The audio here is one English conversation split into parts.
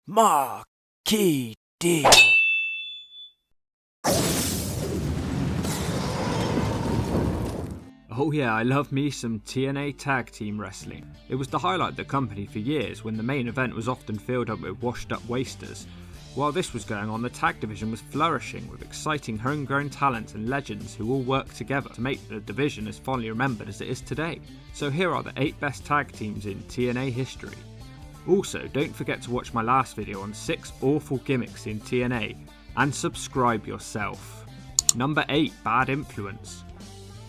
Marquee D. Oh yeah, I love me some TNA tag team wrestling. It was the highlight of the company for years when the main event was often filled up with washed up wasters. While this was going on, the tag division was flourishing with exciting homegrown talents and legends who all worked together to make the division as fondly remembered as it is today. So here are the 8 best tag teams in TNA history. Also, don't forget to watch my last video on 6 awful gimmicks in TNA and subscribe yourself. Number 8, Bad Influence.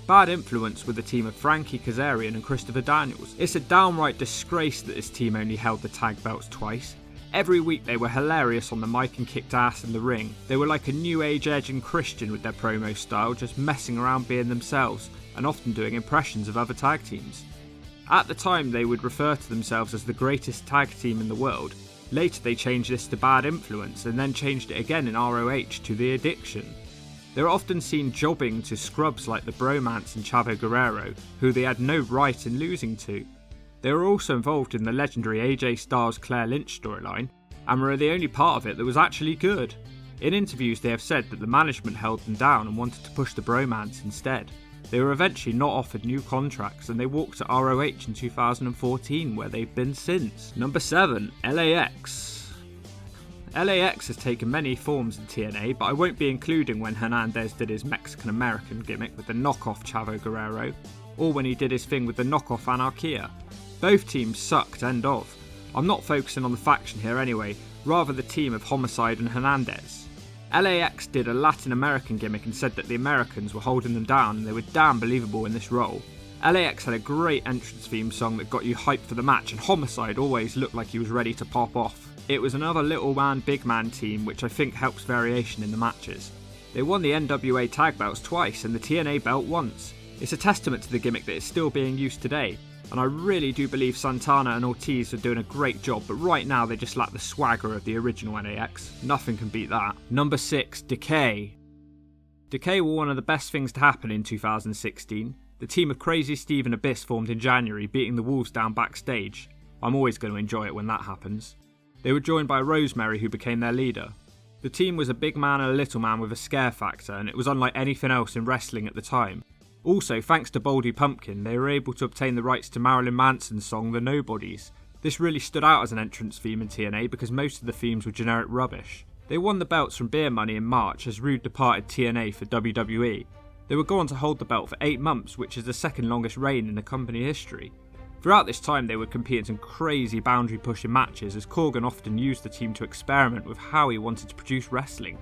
Bad Influence with a team of Frankie Kazarian and Christopher Daniels. It's a downright disgrace that this team only held the tag belts twice. Every week they were hilarious on the mic and kicked ass in the ring. They were like a new age Edge and Christian with their promo style, just messing around being themselves and often doing impressions of other tag teams. At the time they would refer to themselves as the greatest tag team in the world. Later they changed this to Bad Influence and then changed it again in ROH to The Addiction. They were often seen jobbing to scrubs like the Bromance and Chavo Guerrero, who they had no right in losing to. They were also involved in the legendary AJ Styles Claire Lynch storyline, and were the only part of it that was actually good. In interviews they have said that the management held them down and wanted to push the Bromance instead. They were eventually not offered new contracts and they walked to ROH in 2014, where they've been since. Number 7, LAX. LAX has taken many forms in TNA, but I won't be including when Hernandez did his Mexican-American gimmick with the knockoff Chavo Guerrero, or when he did his thing with the knockoff Anarquia. Both teams sucked, end of. I'm not focusing on the faction here anyway, rather the team of Homicide and Hernandez. LAX did a Latin American gimmick and said that the Americans were holding them down and they were damn believable in this role. LAX had a great entrance theme song that got you hyped for the match, and Homicide always looked like he was ready to pop off. It was another little man big man team, which I think helps variation in the matches. They won the NWA tag belts twice and the TNA belt once. It's a testament to the gimmick that is still being used today, and I really do believe Santana and Ortiz are doing a great job, but right now they just lack the swagger of the original NAX. Nothing can beat that. Number 6, Decay. Decay were one of the best things to happen in 2016. The team of Crazy Steve and Abyss formed in January, beating the Wolves down backstage. I'm always going to enjoy it when that happens. They were joined by Rosemary, who became their leader. The team was a big man and a little man with a scare factor, and it was unlike anything else in wrestling at the time. Also, thanks to Baldy Pumpkin, they were able to obtain the rights to Marilyn Manson's song The Nobodies. This really stood out as an entrance theme in TNA because most of the themes were generic rubbish. They won the belts from Beer Money in March as Rude departed TNA for WWE. They were gone to hold the belt for 8 months, which is the second longest reign in the company history. Throughout this time they would compete in some crazy boundary pushing matches, as Corgan often used the team to experiment with how he wanted to produce wrestling.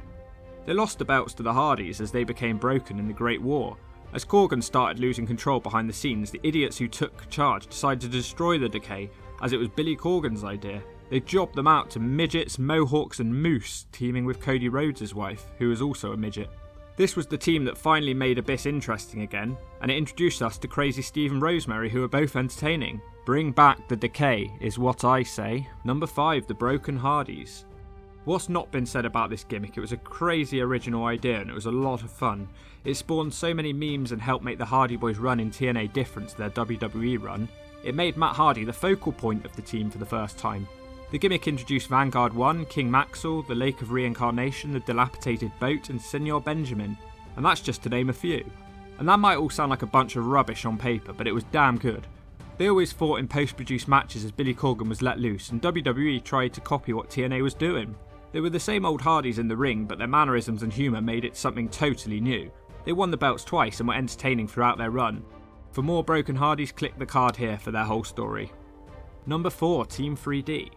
They lost the belts to the Hardees as they became broken in the Great War. As Corgan started losing control behind the scenes, the idiots who took charge decided to destroy the Decay, as it was Billy Corgan's idea. They jobbed them out to midgets, mohawks and moose, teaming with Cody Rhodes' wife, who was also a midget. This was the team that finally made Abyss interesting again, and it introduced us to Crazy Steve and Rosemary, who are both entertaining. Bring back the Decay is what I say. Number 5, the Broken Hardees. What's not been said about this gimmick? It was a crazy original idea and it was a lot of fun. It spawned so many memes and helped make the Hardy Boys run in TNA different to their WWE run. It made Matt Hardy the focal point of the team for the first time. The gimmick introduced Vanguard 1, King Maxwell, the Lake of Reincarnation, the Dilapidated Boat and Senor Benjamin, and that's just to name a few. And that might all sound like a bunch of rubbish on paper, but it was damn good. They always fought in post-produced matches as Billy Corgan was let loose, and WWE tried to copy what TNA was doing. They were the same old Hardys in the ring, but their mannerisms and humour made it something totally new. They won the belts twice and were entertaining throughout their run. For more Broken Hardys, click the card here for their whole story. Number 4, Team 3D.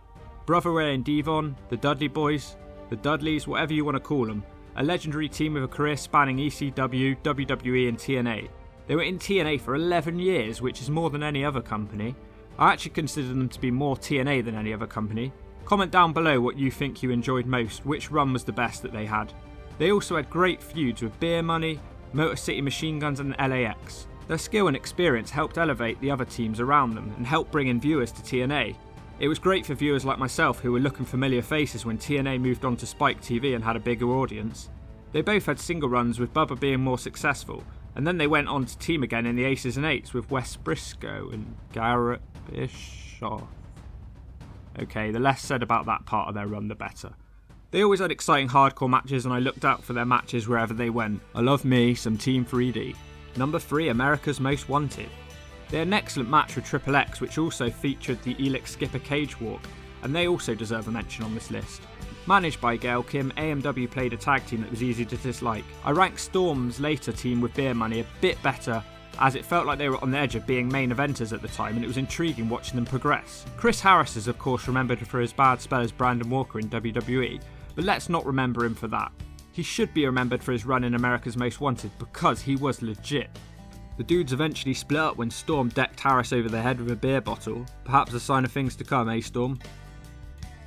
Brother Ray and Devon, the Dudley Boyz, the Dudleys, whatever you want to call them, a legendary team with a career spanning ECW, WWE and TNA. They were in TNA for 11 years, which is more than any other company. I actually consider them to be more TNA than any other company. Comment down below what you think you enjoyed most, which run was the best that they had. They also had great feuds with Beer Money, Motor City Machine Guns and LAX. Their skill and experience helped elevate the other teams around them and helped bring in viewers to TNA. It was great for viewers like myself who were looking familiar faces when TNA moved on to Spike TV and had a bigger audience. They both had single runs, with Bubba being more successful, and then they went on to team again in the Aces and Eights with Wes Briscoe and Garrett Bischoff. Okay, the less said about that part of their run, the better. They always had exciting hardcore matches and I looked out for their matches wherever they went. I love me some Team 3D. Number 3, America's Most Wanted. They had an excellent match with Triple X, which also featured the Elix Skipper Cage Walk, and they also deserve a mention on this list. Managed by Gail Kim, AMW played a tag team that was easy to dislike. I ranked Storm's later team with Beer Money a bit better, as it felt like they were on the edge of being main eventers at the time and it was intriguing watching them progress. Chris Harris is of course remembered for his bad spell as Brandon Walker in WWE, but let's not remember him for that. He should be remembered for his run in America's Most Wanted because he was legit. The dudes eventually split up when Storm decked Harris over the head with a beer bottle. Perhaps a sign of things to come, eh Storm?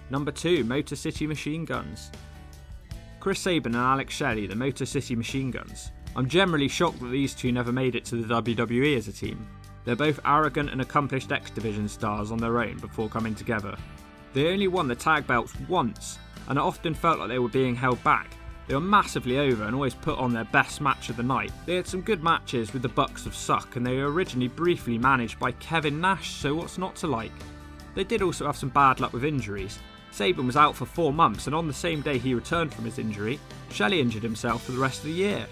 Number 2, Motor City Machine Guns. Chris Sabin and Alex Shelley, the Motor City Machine Guns. I'm generally shocked that these two never made it to the WWE as a team. They're both arrogant and accomplished X Division stars on their own before coming together. They only won the tag belts once, and it often felt like they were being held back. They were massively over and always put on their best match of the night. They had some good matches with the Bucks of Suck, and they were originally briefly managed by Kevin Nash, so what's not to like? They did also have some bad luck with injuries. Sabin was out for 4 months, and on the same day he returned from his injury, Shelley injured himself for the rest of the year.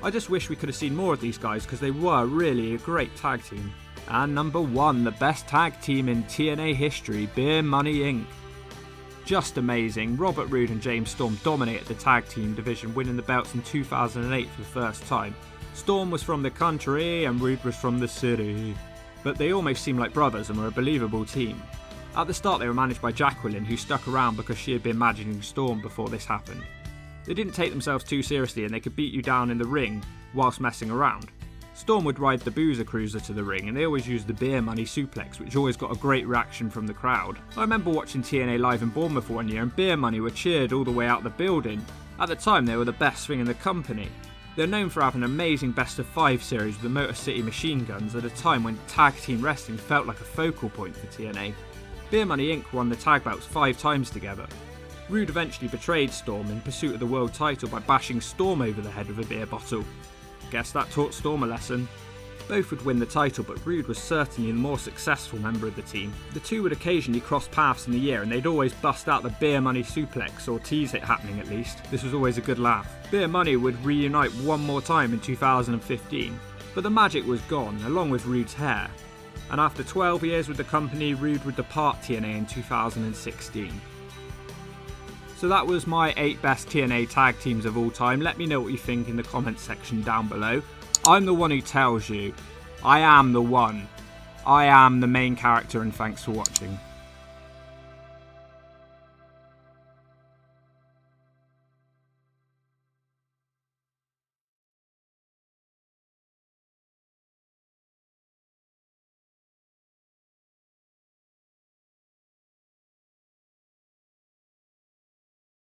I just wish we could have seen more of these guys because they were really a great tag team. And number 1, the best tag team in TNA history, Beer Money Inc. Just amazing. Robert Roode and James Storm dominated the tag team division, winning the belts in 2008 for the first time. Storm was from the country and Roode was from the city, but they almost seemed like brothers and were a believable team. At the start they were managed by Jacqueline, who stuck around because she had been managing Storm before this happened. They didn't take themselves too seriously and they could beat you down in the ring whilst messing around. Storm would ride the Boozer Cruiser to the ring and they always used the Beer Money Suplex, which always got a great reaction from the crowd. I remember watching TNA live in Bournemouth one year and Beer Money were cheered all the way out the building. At the time they were the best thing in the company. They're known for having an amazing best of 5 series with the Motor City Machine Guns at a time when tag team wrestling felt like a focal point for TNA. Beer Money Inc. won the tag belts 5 times together. Roode eventually betrayed Storm in pursuit of the world title by bashing Storm over the head with a beer bottle. Guess that taught Storm a lesson. Both would win the title, but Roode was certainly the more successful member of the team. The two would occasionally cross paths in the year and they'd always bust out the Beer Money Suplex, or tease it happening at least. This was always a good laugh. Beer Money would reunite one more time in 2015, but the magic was gone, along with Roode's hair. And after 12 years with the company, Roode would depart TNA in 2016. So that was my 8 best TNA tag teams of all time. Let me know what you think in the comments section down below. I'm the one who tells you. I am the one. I am the main character, and thanks for watching.